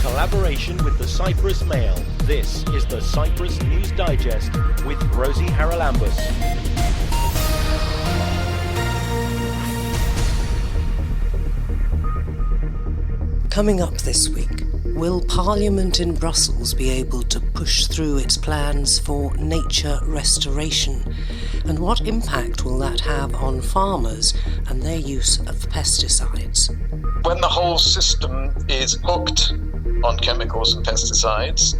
collaboration with the Cyprus Mail, this is the Cyprus News Digest with Rosie Haralambous. Coming up this week, will Parliament in Brussels be able to push through its plans for nature restoration? And what impact will that have on farmers and their use of pesticides? When the whole system is hooked on chemicals and pesticides,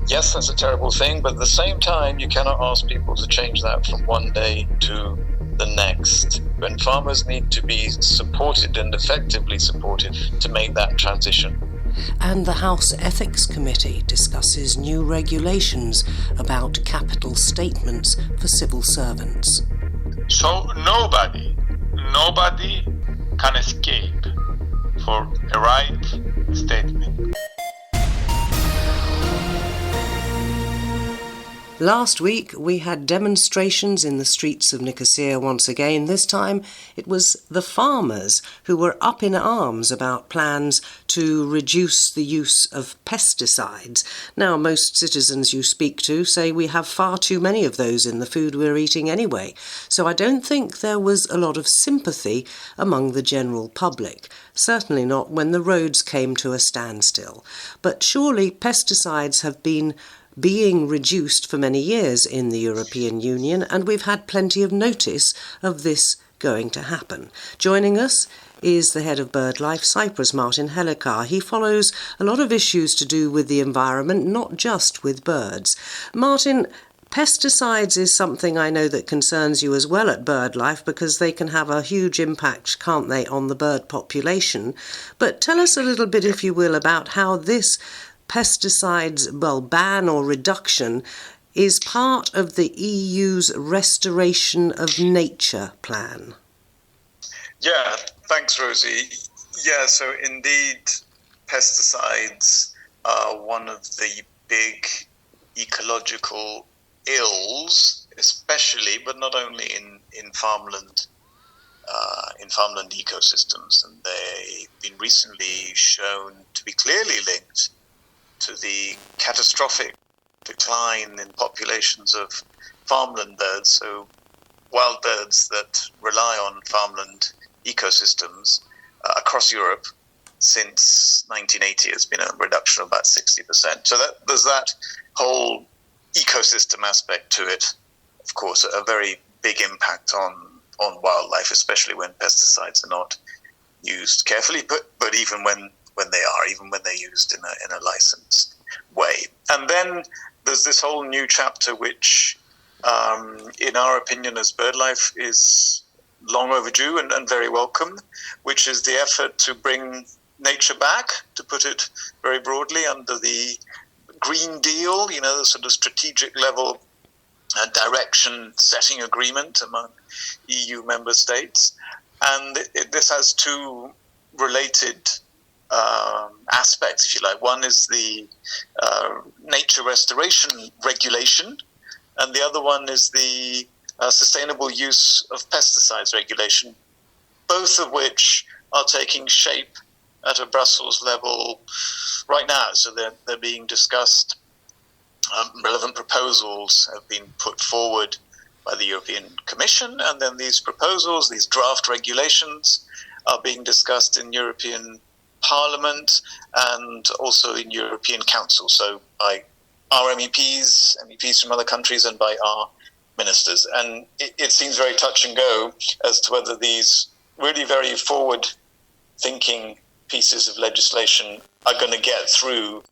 yes, that's a terrible thing, but at the same time, you cannot ask people to change that from one day to the next. And farmers need to be supported and effectively supported to make that transition. And the House Ethics Committee discusses new regulations about capital statements for civil servants. So nobody can escape for a right statement. Last week we had demonstrations in the streets of Nicosia once again. This time it was the farmers who were up in arms about plans to reduce the use of pesticides. Now, most citizens you speak to say we have far too many of those in the food we're eating anyway, so I don't think there was a lot of sympathy among the general public. Certainly not when the roads came to a standstill. But surely pesticides have been being reduced for many years in the European Union, and we've had plenty of notice of this going to happen. Joining us is the head of BirdLife Cyprus, Martin Helikar. He follows a lot of issues to do with the environment, not just with birds. Martin, pesticides is something I know that concerns you as well at BirdLife, because they can have a huge impact, can't they, on the bird population. But tell us a little bit, if you will, about how this pesticides, ban or reduction is part of the EU's Restoration of Nature plan. Yeah, thanks, Rosie. Yeah, so indeed, pesticides are one of the big ecological ills, especially, but not only in farmland ecosystems, and they've been recently shown to be clearly linked to the catastrophic decline in populations of farmland birds, so wild birds that rely on farmland ecosystems across Europe. Since 1980, it's been a reduction of about 60%. So there's that whole ecosystem aspect to it. Of course, a very big impact on wildlife, especially when pesticides are not used carefully, but even when they're used in a licensed way. And then there's this whole new chapter which, in our opinion as BirdLife, is long overdue and very welcome, which is the effort to bring nature back, to put it very broadly, under the Green Deal, the sort of strategic level direction setting agreement among EU member states. And this has two related aspects, if you like. One is the nature restoration regulation, and the other one is the sustainable use of pesticides regulation, both of which are taking shape at a Brussels level right now. So they're being discussed. Relevant proposals have been put forward by the European Commission, and then these proposals, these draft regulations, are being discussed in European Parliament and also in European Council, so by our MEPs from other countries, and by our ministers. And it seems very touch and go as to whether these really very forward-thinking pieces of legislation are going to get through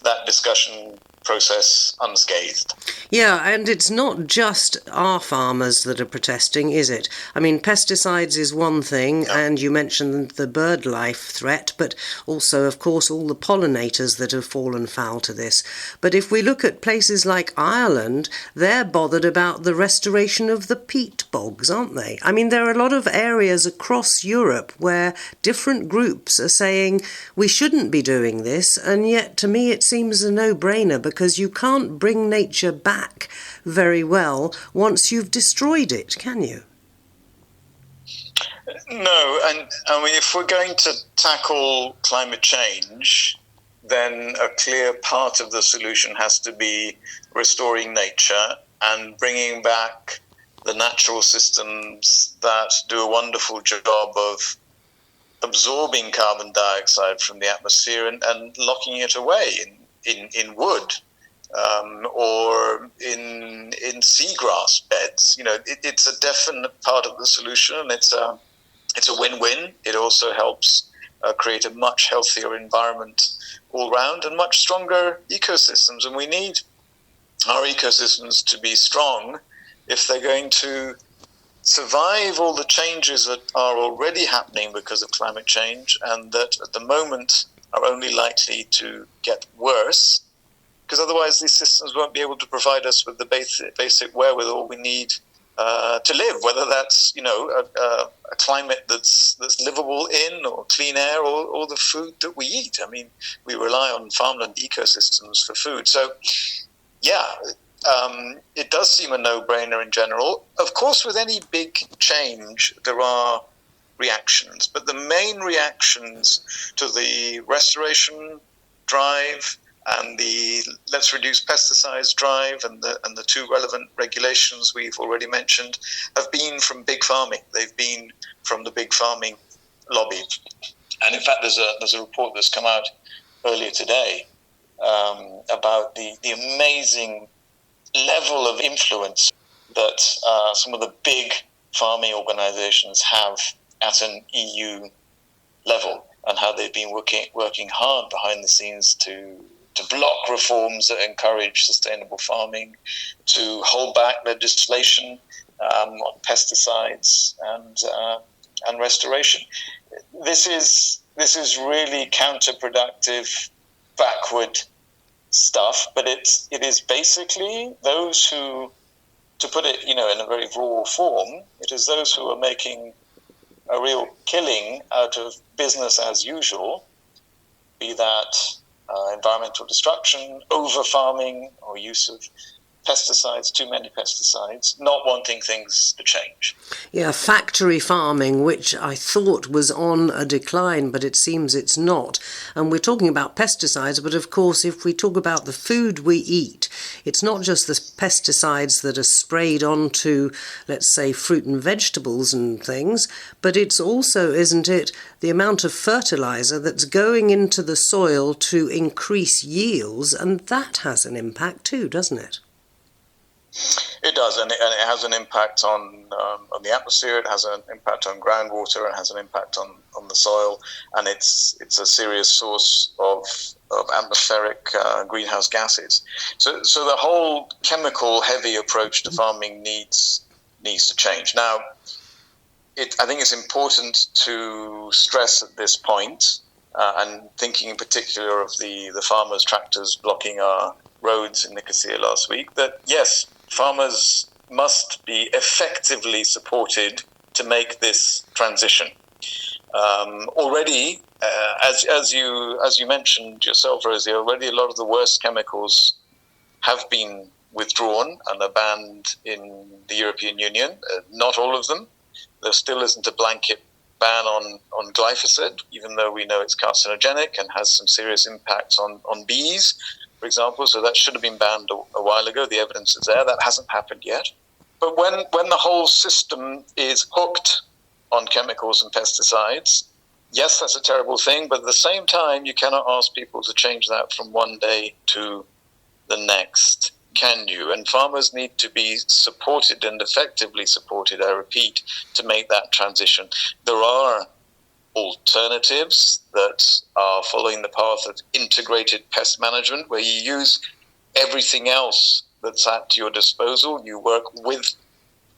that discussion process unscathed. Yeah, and it's not just our farmers that are protesting, is it? I mean, pesticides is one thing, and you mentioned the bird life threat, but also, of course, all the pollinators that have fallen foul to this. But if we look at places like Ireland, they're bothered about the restoration of the peat bogs, aren't they? I mean, there are a lot of areas across Europe where different groups are saying we shouldn't be doing this, and yet to me it seems a no-brainer, because you can't bring nature back very well once you've destroyed it, can you? No, and I mean, if we're going to tackle climate change, then a clear part of the solution has to be restoring nature and bringing back the natural systems that do a wonderful job of absorbing carbon dioxide from the atmosphere and locking it away in wood or in seagrass beds. It's a definite part of the solution, and it's a win-win. It also helps create a much healthier environment all round and much stronger ecosystems. And we need our ecosystems to be strong if they're going to survive all the changes that are already happening because of climate change, and that at the moment are only likely to get worse, because otherwise these systems won't be able to provide us with the basic wherewithal we need to live, whether that's a climate that's livable in, or clean air, or the food that we eat. I mean, we rely on farmland ecosystems for food. So it does seem a no-brainer in general. Of course, with any big change, there are reactions, but the main reactions to the restoration drive and the let's reduce pesticides drive and the two relevant regulations we've already mentioned have been from big farming. They've been from the big farming lobby. And in fact, there's a report that's come out earlier today about the amazing level of influence that some of the big farming organizations have at an EU level, and how they've been working hard behind the scenes to block reforms that encourage sustainable farming, to hold back legislation on pesticides and restoration. This is really counterproductive, backward stuff, but it is basically those who, to put it in a very raw form, it is those who are making a real killing out of business as usual, be that environmental destruction, over farming, or use of pesticides, too many pesticides, not wanting things to change. Yeah, factory farming, which I thought was on a decline, but it seems it's not. And we're talking about pesticides, but of course, if we talk about the food we eat, it's not just the pesticides that are sprayed onto, let's say, fruit and vegetables and things, but it's also, isn't it, the amount of fertilizer that's going into the soil to increase yields, and that has an impact too, doesn't it? It does, and it has an impact on the atmosphere. It has an impact on groundwater. It has an impact on the soil, and it's a serious source of atmospheric greenhouse gases. So the whole chemical-heavy approach to farming needs to change. Now, I think it's important to stress at this point, and thinking in particular of the farmers' tractors blocking our roads in Nicosia last week, that yes, farmers must be effectively supported to make this transition. Already, as you mentioned yourself, Rosie, already a lot of the worst chemicals have been withdrawn and are banned in the European Union. Not all of them. There still isn't a blanket ban on glyphosate, even though we know it's carcinogenic and has some serious impacts on bees, for example, so that should have been banned a while ago. The evidence is there. That hasn't happened yet. But when the whole system is hooked on chemicals and pesticides, yes, that's a terrible thing, but at the same time, you cannot ask people to change that from one day to the next, can you? And farmers need to be supported, and effectively supported, I repeat, to make that transition. There are alternatives that are following the path of integrated pest management, where you use everything else that's at your disposal. You work with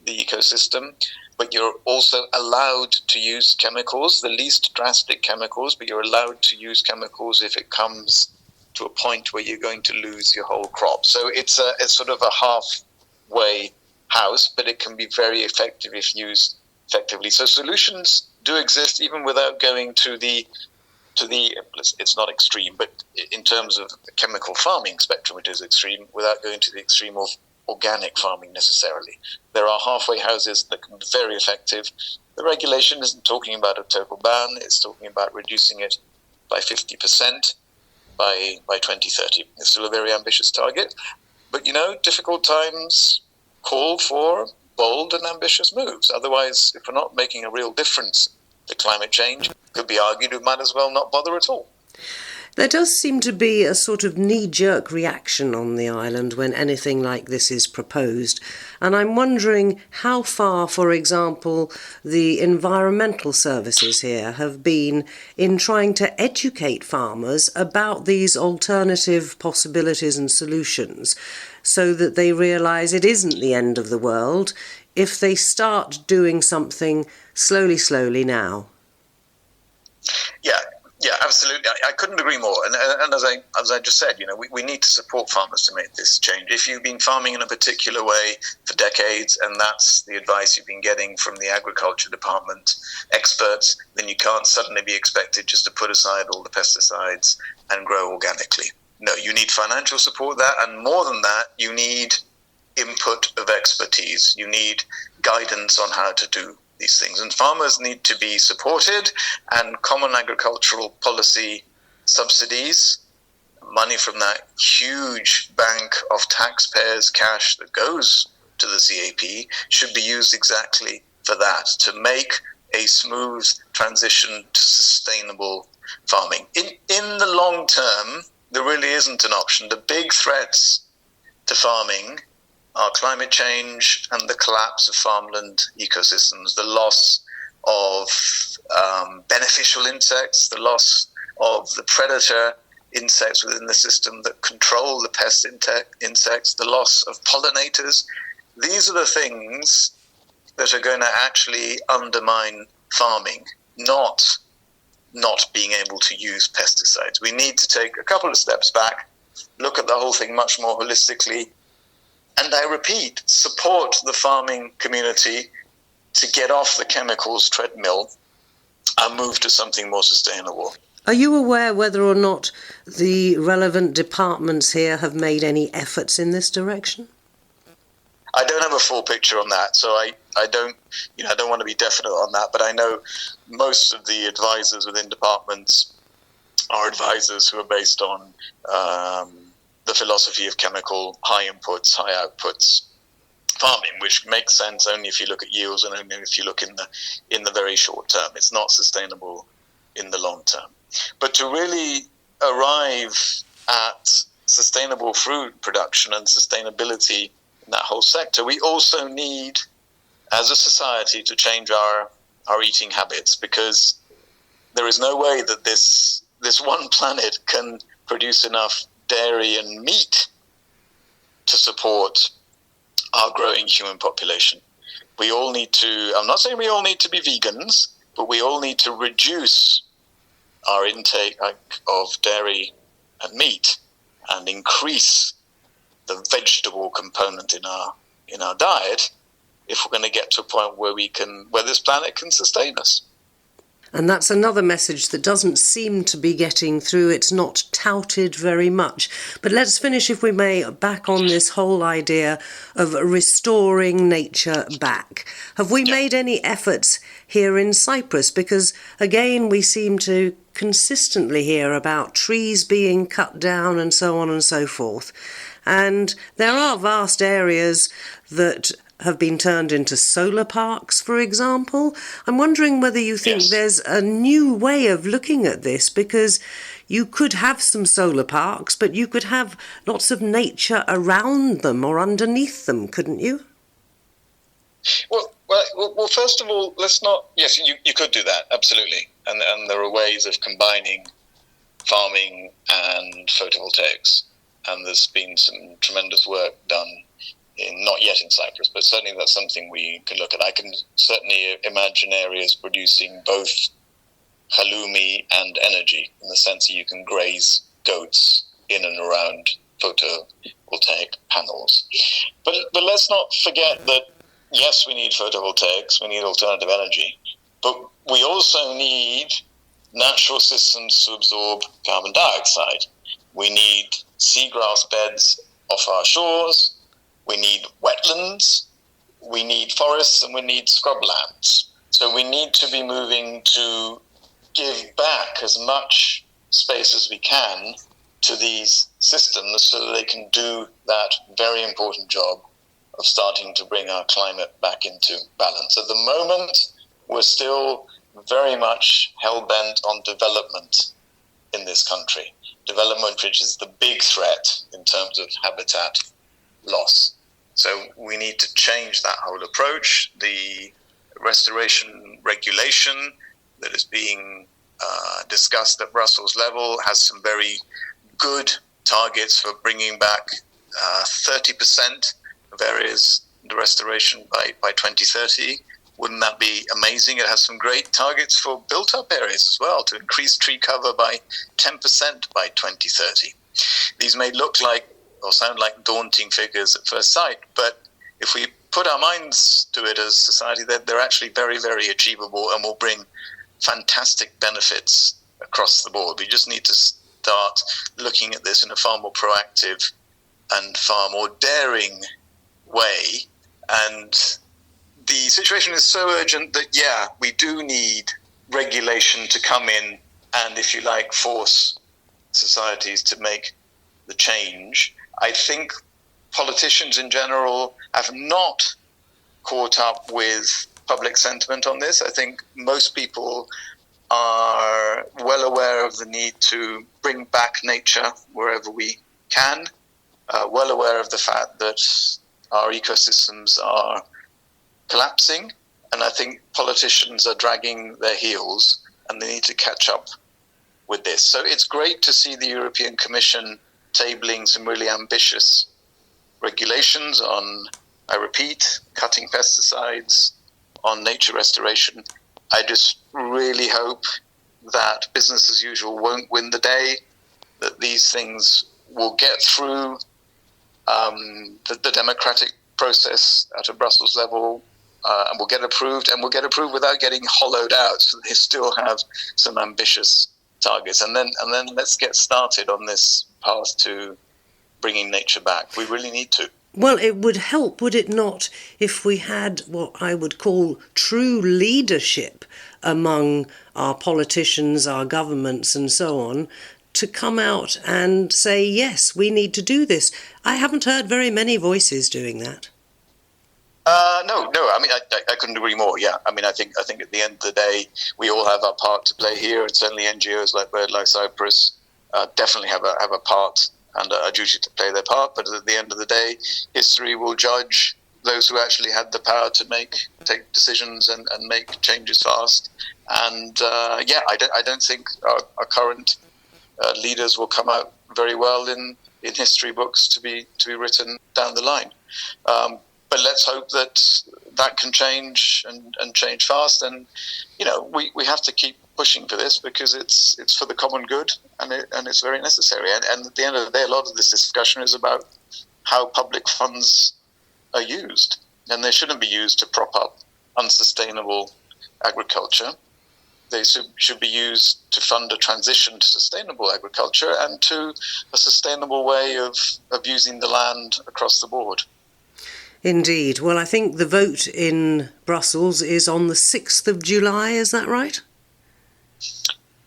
the ecosystem, but you're also allowed to use chemicals, the least drastic chemicals, but you're allowed to use chemicals if it comes to a point where you're going to lose your whole crop. So it's sort of a halfway house, but it can be very effective if used effectively. So solutions do exist even without going to the it's not extreme, but in terms of the chemical farming spectrum, it is extreme, without going to the extreme of organic farming necessarily. There are halfway houses that can be very effective. The regulation isn't talking about a total ban, it's talking about reducing it by 50%. by 2030. It's still a very ambitious target. But, difficult times call for bold and ambitious moves. Otherwise, if we're not making a real difference to climate change, it could be argued we might as well not bother at all. There does seem to be a sort of knee-jerk reaction on the island when anything like this is proposed. And I'm wondering how far, for example, the environmental services here have been in trying to educate farmers about these alternative possibilities and solutions so that they realise it isn't the end of the world if they start doing something slowly now. Yeah, absolutely. I couldn't agree more. And as I just said, we need to support farmers to make this change. If you've been farming in a particular way for decades, and that's the advice you've been getting from the agriculture department experts, then you can't suddenly be expected just to put aside all the pesticides and grow organically. No, you need financial support there, and more than that, you need input of expertise. You need guidance on how to do these things, and farmers need to be supported, and common agricultural policy subsidies, money from that huge bank of taxpayers' cash that goes to the CAP, should be used exactly for that, to make a smooth transition to sustainable farming. In the long term, there really isn't an option. The big threats to farming are climate change and the collapse of farmland ecosystems, the loss of beneficial insects, the loss of the predator insects within the system that control the pest insects, the loss of pollinators. These are the things that are going to actually undermine farming, not being able to use pesticides. We need to take a couple of steps back, look at the whole thing much more holistically, and I repeat, support the farming community to get off the chemicals treadmill and move to something more sustainable. Are you aware whether or not the relevant departments here have made any efforts in this direction? I don't have a full picture on that, so I don't want to be definite on that, but I know most of the advisors within departments are advisors who are based on the philosophy of chemical high inputs, high outputs farming, which makes sense only if you look at yields and only if you look in the very short term. It's not sustainable in the long term. But to really arrive at sustainable food production and sustainability in that whole sector, we also need, as a society, to change our eating habits, because there is no way that this one planet can produce enough dairy and meat to support our growing human population. We all need to, I'm not saying we all need to be vegans, but we all need to reduce our intake of dairy and meat and increase the vegetable component in our diet if we're going to get to a point where this planet can sustain us. And that's another message that doesn't seem to be getting through. It's not touted very much. But let's finish, if we may, back on this whole idea of restoring nature back. Have we made any efforts here in Cyprus? Because, again, we seem to consistently hear about trees being cut down and so on and so forth. And there are vast areas that have been turned into solar parks, for example. I'm wondering whether you think there's a new way of looking at this, because you could have some solar parks, but you could have lots of nature around them or underneath them, couldn't you? Well, first of all, let's not... Yes, you could do that, absolutely. And there are ways of combining farming and photovoltaics. And there's been some tremendous work done not yet in Cyprus, but certainly that's something we can look at. I can certainly imagine areas producing both halloumi and energy, in the sense that you can graze goats in and around photovoltaic panels. But let's not forget that, yes, we need photovoltaics, we need alternative energy, but we also need natural systems to absorb carbon dioxide. We need seagrass beds off our shores, we need wetlands, we need forests, and we need scrublands. So we need to be moving to give back as much space as we can to these systems so that they can do that very important job of starting to bring our climate back into balance. At the moment, we're still very much hell-bent on development in this country. Development, which is the big threat in terms of habitat loss. So we need to change that whole approach. The restoration regulation that is being discussed at Brussels level has some very good targets for bringing back 30% of areas into restoration by 2030. Wouldn't that be amazing? It has some great targets for built-up areas as well, to increase tree cover by 10% by 2030. These may look like or sound like daunting figures at first sight, but if we put our minds to it as society, they're actually very, very achievable and will bring fantastic benefits across the board. We just need to start looking at this in a far more proactive and far more daring way. And the situation is so urgent that, yeah, we do need regulation to come in and, if you like, force societies to make the change. I think politicians in general have not caught up with public sentiment on this. I think most people are well aware of the need to bring back nature wherever we can, well aware of the fact that our ecosystems are collapsing, and I think politicians are dragging their heels and they need to catch up with this. So it's great to see the European Commission tabling some really ambitious regulations on, I repeat, cutting pesticides, on nature restoration. I just really hope that business as usual won't win the day, that these things will get through the democratic process at a Brussels level and will get approved, and will get approved without getting hollowed out, so they still have some ambitious targets. And then let's get started on this path to bringing nature back. We really need to. Well, it would help, would it not, if we had what I would call true leadership among our politicians, our governments and so on, to come out and say, yes, we need to do this. I haven't heard very many voices doing that. No. I mean, I couldn't agree more. Yeah, I mean, I think at the end of the day, we all have our part to play here, and certainly NGOs like BirdLife Cyprus definitely have a part and a duty to play their part. But at the end of the day, history will judge those who actually had the power to take decisions and make changes fast. And I don't think our current leaders will come out very well in history books to be written down the line. But let's hope that can change and change fast. And we have to keep pushing for this, because it's for the common good and it's very necessary. And at the end of the day, a lot of this discussion is about how public funds are used, and they shouldn't be used to prop up unsustainable agriculture. They should be used to fund a transition to sustainable agriculture and to a sustainable way of using the land across the board. Indeed. Well, I think the vote in Brussels is on the 6th of July, is that right?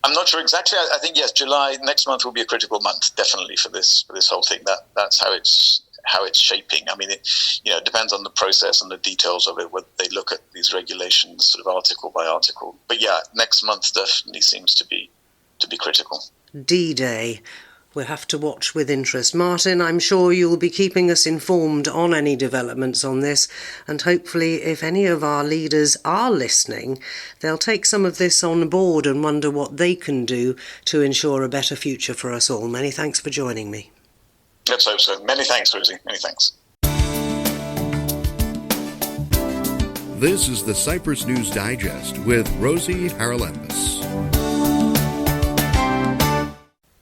I'm not sure exactly. I think, yes, July, next month will be a critical month, definitely, for this whole thing. That's how it's shaping. I mean, it depends on the process and the details of it, whether they look at these regulations sort of article by article. But yeah, next month definitely seems to be critical. D-Day. We'll have to watch with interest. Martin, I'm sure you'll be keeping us informed on any developments on this, and hopefully if any of our leaders are listening, they'll take some of this on board and wonder what they can do to ensure a better future for us all. Many thanks for joining me. Let's hope so. Many thanks, Rosie. Many thanks. This is the Cyprus News Digest with Rosie Haralambous.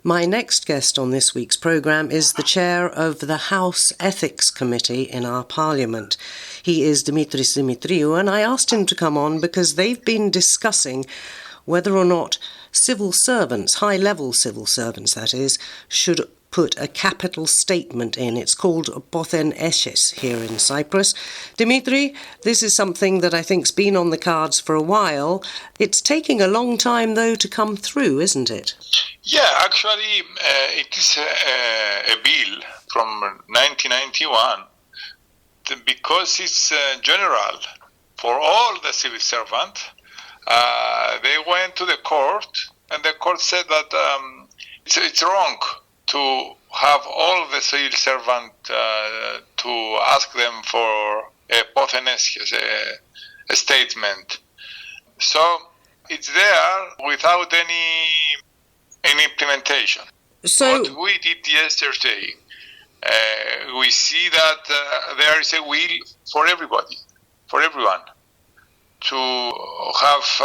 My next guest on this week's programme is the chair of the House Ethics Committee in our Parliament. He is Dimitris Dimitriou, and I asked him to come on because they've been discussing whether or not civil servants, high-level civil servants that is, should put a capital statement in. It's called Pothen Eshes here in Cyprus. Dimitri, this is something that I think's been on the cards for a while. It's taking a long time, though, to come through, isn't it? Yeah, actually, it is a bill from 1991 because it's general for all the civil servants. They went to the court, and the court said that it's wrong to have all the civil servants to ask them for a Pothen Eshes, a statement. So it's there without any implementation. So what we did yesterday, we see that there is a will for everybody, for everyone, to have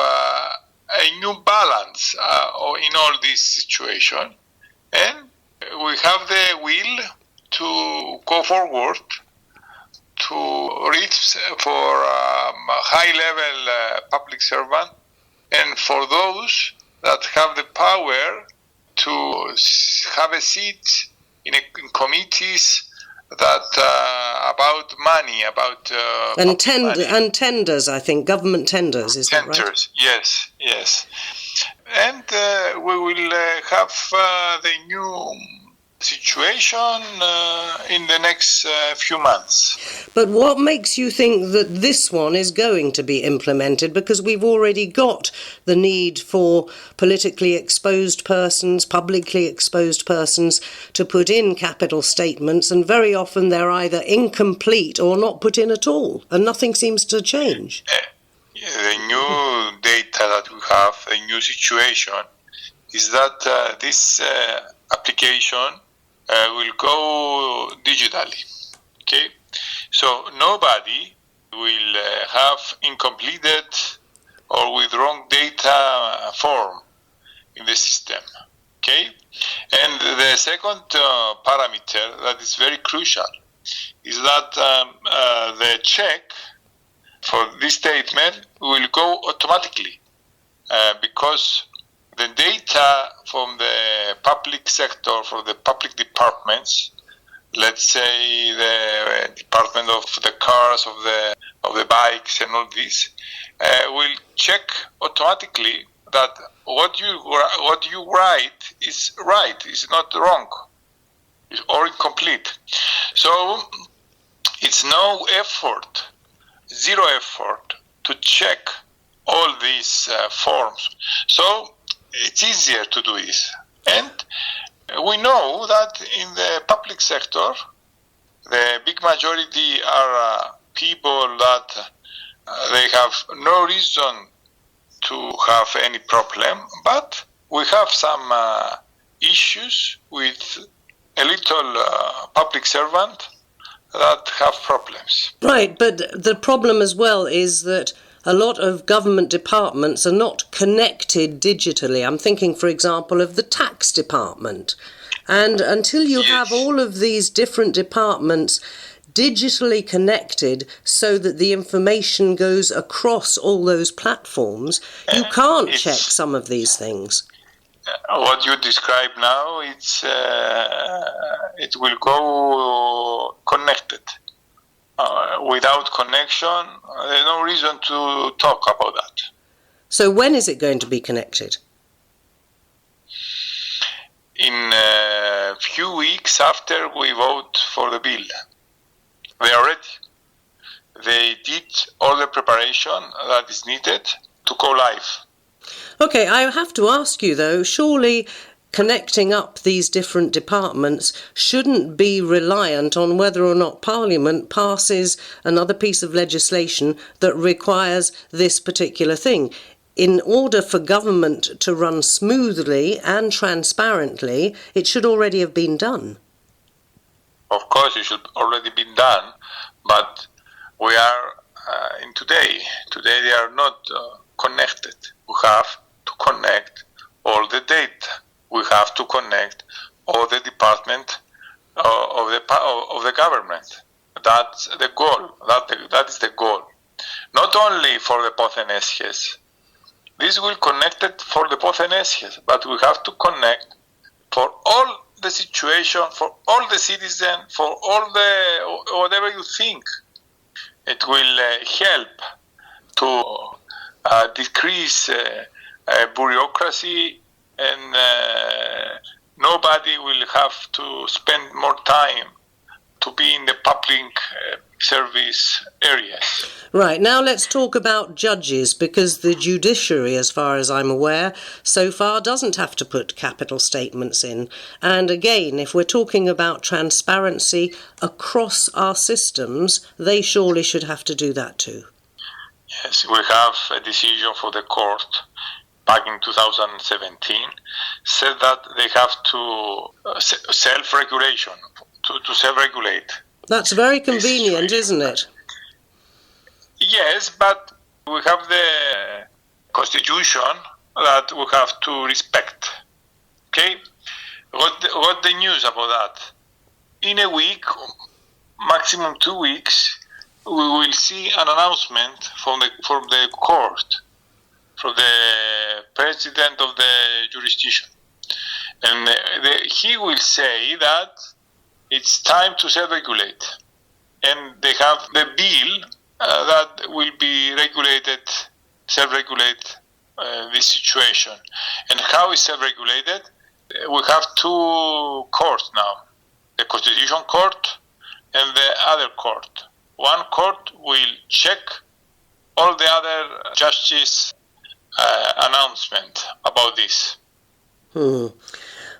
a new balance in all this situation, and we have the will to go forward to reach for high-level public servant, and for those that have the power to have a seat in committees that about money, about money. And tenders, I think, government tenders, is that right? Tenders, yes. And we will have the new situation in the next few months. But what makes you think that this one is going to be implemented? Because we've already got the need for politically exposed persons, publicly exposed persons, to put in capital statements, and very often they're either incomplete or not put in at all, and nothing seems to change. The new data that we have, the new situation, is that this application will go digitally. Okay, so nobody will have incompleted or with wrong data form in the system. Okay, and the second parameter that is very crucial is that the check for this statement will go automatically because the data from the public sector, from the public departments, let's say the department of the cars, of the bikes and all this, will check automatically that what you write is right, is not wrong, or incomplete. So it's no effort, zero effort to check all these forms. So it's easier to do this. And we know that in the public sector, the big majority are people that they have no reason to have any problem, but we have some issues with a little public servant that have problems. Right, but the problem as well is that a lot of government departments are not connected digitally. I'm thinking, for example, of the tax department. And until you have all of these different departments digitally connected so that the information goes across all those platforms, you can't check some of these things. What you describe now, it will go connected. Without connection, there's no reason to talk about that. So when is it going to be connected? In a few weeks after we vote for the bill. They are ready. They did all the preparation that is needed to go live. Okay, I have to ask you though, surely connecting up these different departments shouldn't be reliant on whether or not Parliament passes another piece of legislation that requires this particular thing. In order for government to run smoothly and transparently, it should already have been done. Of course, it should already been done, but we are in today. Today they are not connected. We have to connect all the data. We have to connect all the department of the government. That's the goal. That is the goal. Not only for the Pothen Eshes. This will connect it for the Pothen Eshes, but we have to connect for all the situation for all the citizens, for all the whatever you think. It will help to decrease bureaucracy, and nobody will have to spend more time to be in the public service areas. Right, now let's talk about judges, because the judiciary, as far as I'm aware, so far doesn't have to put capital statements in. And again, if we're talking about transparency across our systems, they surely should have to do that too. Yes, we have a decision for the court back in 2017 said that they have to self-regulation, to self-regulate. That's very convenient, isn't it? Yes, but we have the constitution that we have to respect. Okay? What the news about that? In a week, maximum 2 weeks, we will see an announcement from the court, from the president of the jurisdiction. And he will say that it's time to self-regulate. And they have the bill that will be self-regulate this situation. And how is self-regulated? We have two courts now, the Constitution Court and the other court. One court will check all the other judges' announcement about this.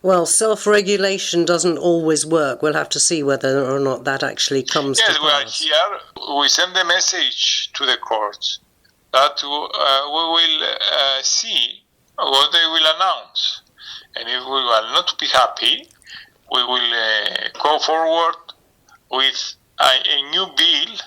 Well, self-regulation doesn't always work. We'll have to see whether or not that actually comes to pass. Yes, we are here. We send a message to the courts that we will see what they will announce. And if we will not be happy, we will go forward with a new bill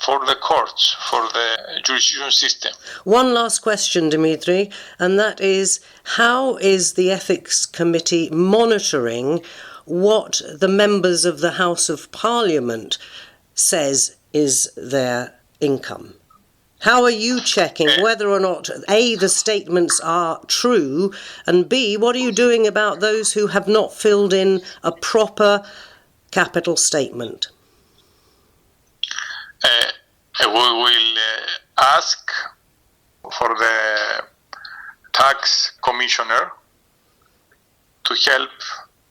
for the courts, for the jurisdiction system. One last question, Dimitri, and that is, how is the Ethics Committee monitoring what the members of the House of Parliament says is their income? How are you checking whether or not, A, the statements are true, and B, what are you doing about those who have not filled in a proper capital statement? We will ask for the tax commissioner to help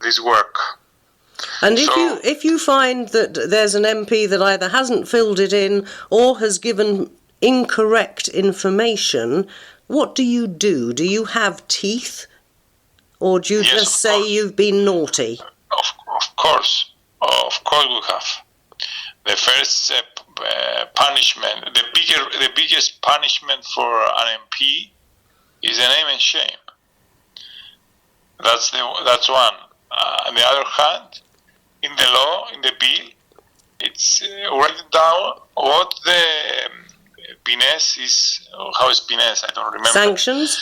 this work. And if you find that there's an MP that either hasn't filled it in or has given incorrect information, what do you do? Do you have teeth? Or do you just say you've been naughty? Of course we have. The first punishment, the biggest punishment for an MP is a name and shame. That's one. On the other hand, in the law, in the bill, it's written down what the Pines is. How is Pines? I don't remember. Sanctions.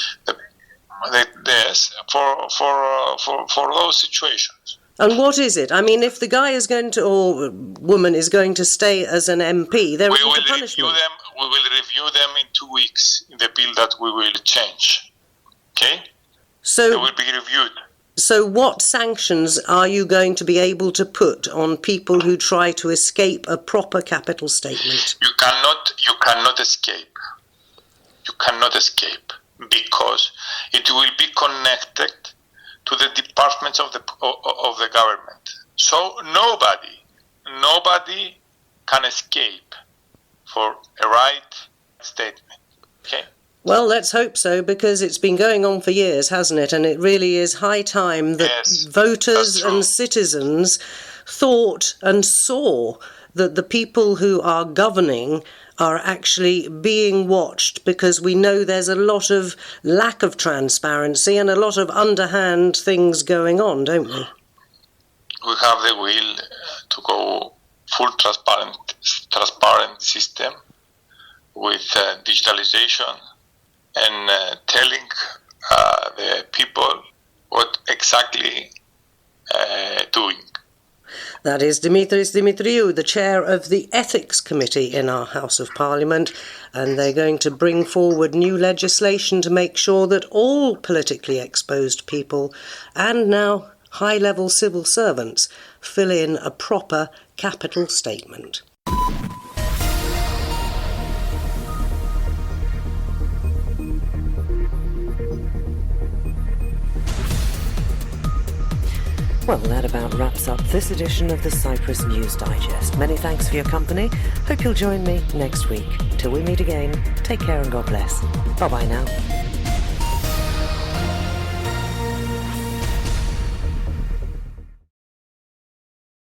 Yes, for those situations. And what is it? I mean, if the guy is going to, or woman is going to stay as an MP, there isn't a punishment. We will review them in 2 weeks in the bill that we will change. Okay? So they will be reviewed. So what sanctions are you going to be able to put on people who try to escape a proper capital statement? You cannot escape. You cannot escape because it will be connected to the departments of the government. So nobody can escape for a right statement. Okay? Well, let's hope so, because it's been going on for years, hasn't it? And it really is high time that voters and citizens thought and saw that the people who are governing are actually being watched, because we know there's a lot of lack of transparency and a lot of underhand things going on, don't we? We have the will to go full transparent system with digitalization and telling the people what exactly doing. That is Dimitris Dimitriou, the chair of the Ethics Committee in our House of Parliament, and they're going to bring forward new legislation to make sure that all politically exposed people, and now high-level civil servants fill in a proper capital statement. Well, that about wraps up this edition of the Cyprus News Digest. Many thanks for your company. Hope you'll join me next week. Till we meet again, take care and God bless. Bye-bye now.